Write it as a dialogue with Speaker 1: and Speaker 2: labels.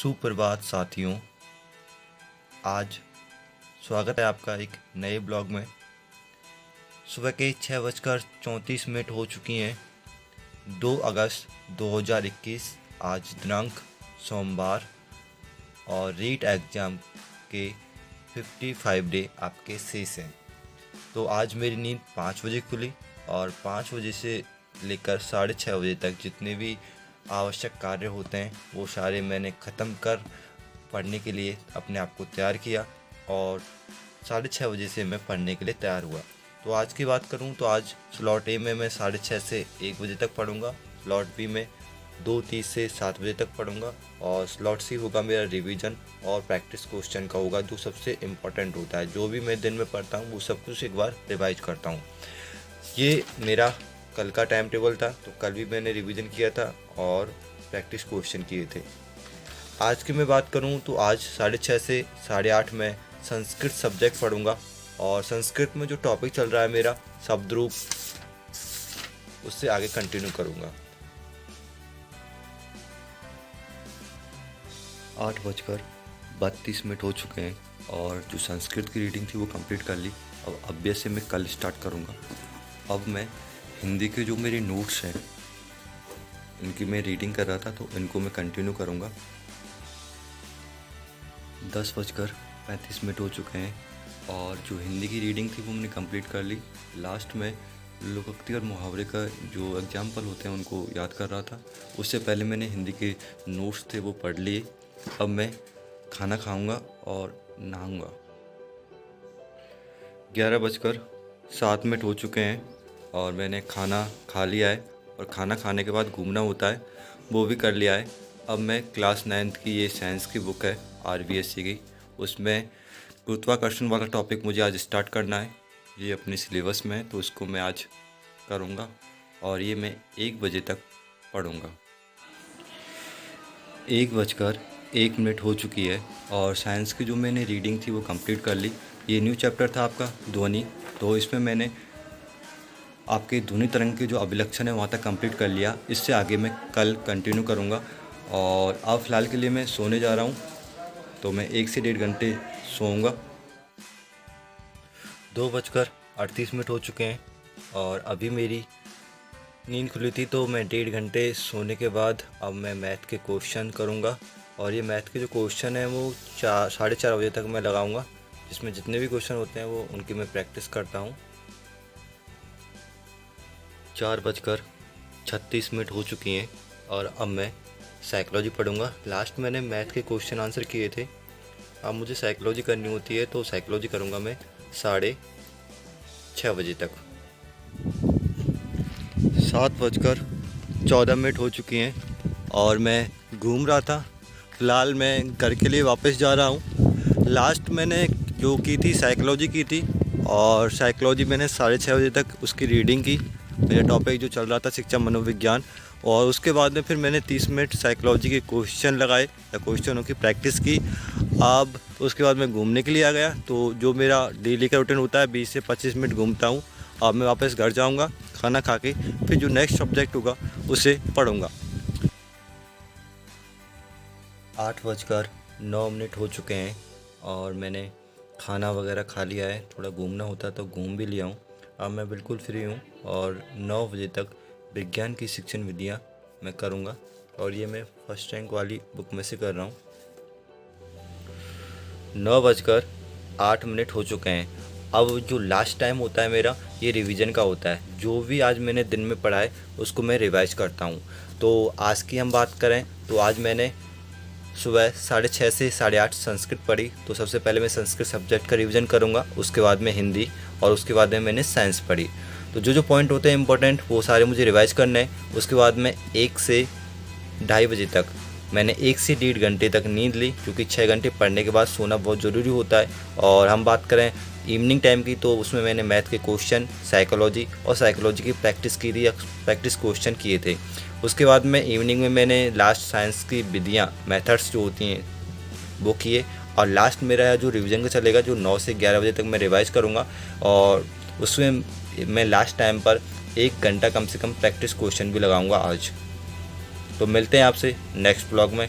Speaker 1: सुप्रभात साथियों। आज स्वागत है आपका एक नए ब्लॉग में। सुबह के 6:34 हो चुकी हैं। 2 अगस्त 2021 आज दिनांक सोमवार और रीट एग्ज़ाम के 55 डे आपके शेष हैं। तो आज मेरी नींद 5 बजे खुली और 5 बजे से लेकर 6:30 बजे तक जितने भी आवश्यक कार्य होते हैं वो सारे मैंने ख़त्म कर पढ़ने के लिए अपने आप को तैयार किया और 6:30 बजे से मैं पढ़ने के लिए तैयार हुआ। तो आज की बात करूं तो आज स्लॉट ए में मैं 6:30 से 1 बजे तक पढ़ूंगा, स्लॉट बी में 2:30 से 7 बजे तक पढ़ूंगा और स्लॉट सी होगा मेरा रिवीजन और प्रैक्टिस क्वेश्चन का होगा, जो सबसे इम्पोर्टेंट होता है। जो भी मैं दिन में पढ़ता हूँ वो सब कुछ एक बार रिवाइज करता हूँ। ये मेरा कल का टाइम टेबल था, तो कल भी मैंने रिवीजन किया था और प्रैक्टिस क्वेश्चन किए थे। आज की मैं बात करूं तो आज 6:30 से 8:30 में संस्कृत सब्जेक्ट पढ़ूंगा और संस्कृत में जो टॉपिक चल रहा है मेरा शब्द रूप, उससे आगे कंटिन्यू करूंगा। 8:32 हो चुके हैं और जो संस्कृत की रीडिंग थी वो कंप्लीट कर ली। अब अभ्यास से मैं कल स्टार्ट करूंगा। अब मैं हिंदी के जो मेरे नोट्स हैं इनकी मैं रीडिंग कर रहा था, तो इनको मैं कंटिन्यू करूंगा। 10:35 हो चुके हैं और जो हिंदी की रीडिंग थी वो मैंने कंप्लीट कर ली। लास्ट में लोकोक्ति और मुहावरे का जो एग्जाम्पल होते हैं उनको याद कर रहा था। उससे पहले मैंने हिंदी के नोट्स थे वो पढ़ लिए। अब मैं खाना खाऊंगा और नहाऊंगा। 11:07 हो चुके हैं और मैंने खाना खा लिया है और खाना खाने के बाद घूमना होता है, वो भी कर लिया है। अब मैं क्लास 9th की ये साइंस की बुक है RBSC की, उसमें गुरुत्वाकर्षण वाला टॉपिक मुझे आज स्टार्ट करना है। ये अपने सिलेबस में है तो इसको मैं आज करूँगा और ये मैं 1 बजे तक पढ़ूँगा। 1:01 हो चुकी है और साइंस की जो मैंने रीडिंग थी वो कंप्लीट कर ली। ये न्यू चैप्टर था आपका ध्वनि, तो इसमें मैंने आपके ध्वनि तरंग के जो अभिलक्षण है वहाँ तक कंप्लीट कर लिया। इससे आगे मैं कल कंटिन्यू करूँगा और अब फ़िलहाल के लिए मैं सोने जा रहा हूँ, तो मैं 1 से 1.5 घंटे सोऊंगा। 2:38 हो चुके हैं और अभी मेरी नींद खुली थी, तो मैं 1.5 घंटे सोने के बाद अब मैं मैथ के क्वेश्चन करूँगा और ये मैथ के जो क्वेश्चन हैं वो 4:30 बजे तक मैं लगाऊँगा, जिसमें जितने भी क्वेश्चन होते हैं वो उनकी मैं प्रैक्टिस करता हूँ। 4:36 हो चुकी हैं और अब मैं साइकोलॉजी पढ़ूंगा। लास्ट मैंने मैथ के क्वेश्चन आंसर किए थे, अब मुझे साइकोलॉजी करनी होती है, तो साइकोलॉजी करूंगा मैं 6:30 बजे तक। 7:14 हो चुकी हैं और मैं घूम रहा था। फ़िलहाल मैं घर के लिए वापस जा रहा हूँ। लास्ट मैंने जो की थी साइकोलॉजी की थी और साइकोलॉजी मैंने 6:30 बजे तक उसकी रीडिंग की। मेरा टॉपिक जो चल रहा था शिक्षा मनोविज्ञान, और उसके बाद में फिर मैंने 30 मिनट साइकोलॉजी के क्वेश्चन लगाए या क्वेश्चनों की प्रैक्टिस की। अब उसके बाद मैं घूमने के लिए आ गया, तो जो मेरा डेली का रूटीन होता है 20 से 25 मिनट घूमता हूँ। अब मैं वापस घर जाऊँगा खाना खा के, फिर जो नेक्स्ट सब्जेक्ट होगा उसे पढ़ूँगा। 8:09 हो चुके हैं और मैंने खाना वगैरह खा लिया है। थोड़ा घूमना होता तो घूम भी लिया हूँ। अब मैं बिल्कुल फ्री हूँ और 9 बजे तक विज्ञान की शिक्षण विधियाँ मैं करूँगा और ये मैं फर्स्ट रैंक वाली बुक में से कर रहा हूँ। 9:08 हो चुके हैं। अब जो लास्ट टाइम होता है मेरा ये रिवीजन का होता है। जो भी आज मैंने दिन में पढ़ा है उसको मैं रिवाइज करता हूँ। तो आज की हम बात करें तो आज मैंने सुबह 6:30 से 8:30 संस्कृत पढ़ी। तो सबसे पहले मैं संस्कृत सब्जेक्ट का रिवीजन करूंगा, उसके बाद में हिंदी और उसके बाद में मैंने साइंस पढ़ी। तो जो जो पॉइंट होते हैं इंपॉर्टेंट वो सारे मुझे रिवाइज करने हैं। उसके बाद में 1 से 2:30 बजे तक मैंने 1 से 1.5 घंटे तक नींद ली, क्योंकि 6 घंटे पढ़ने के बाद सोना बहुत ज़रूरी होता है। और हम बात करें इवनिंग टाइम की तो उसमें मैंने मैथ के क्वेश्चन, साइकोलॉजी की प्रैक्टिस की थी, प्रैक्टिस क्वेश्चन किए थे। उसके बाद में इवनिंग में मैंने लास्ट साइंस की विधियाँ, मेथड्स जो होती हैं वो किए। और लास्ट मेरा जो रिवीजन का चलेगा जो 9 से 11 बजे तक मैं रिवाइज करूँगा और उसमें मैं लास्ट टाइम पर 1 घंटा कम से कम प्रैक्टिस क्वेश्चन भी लगाऊंगा आज। तो मिलते हैं आपसे नेक्स्ट ब्लॉग में।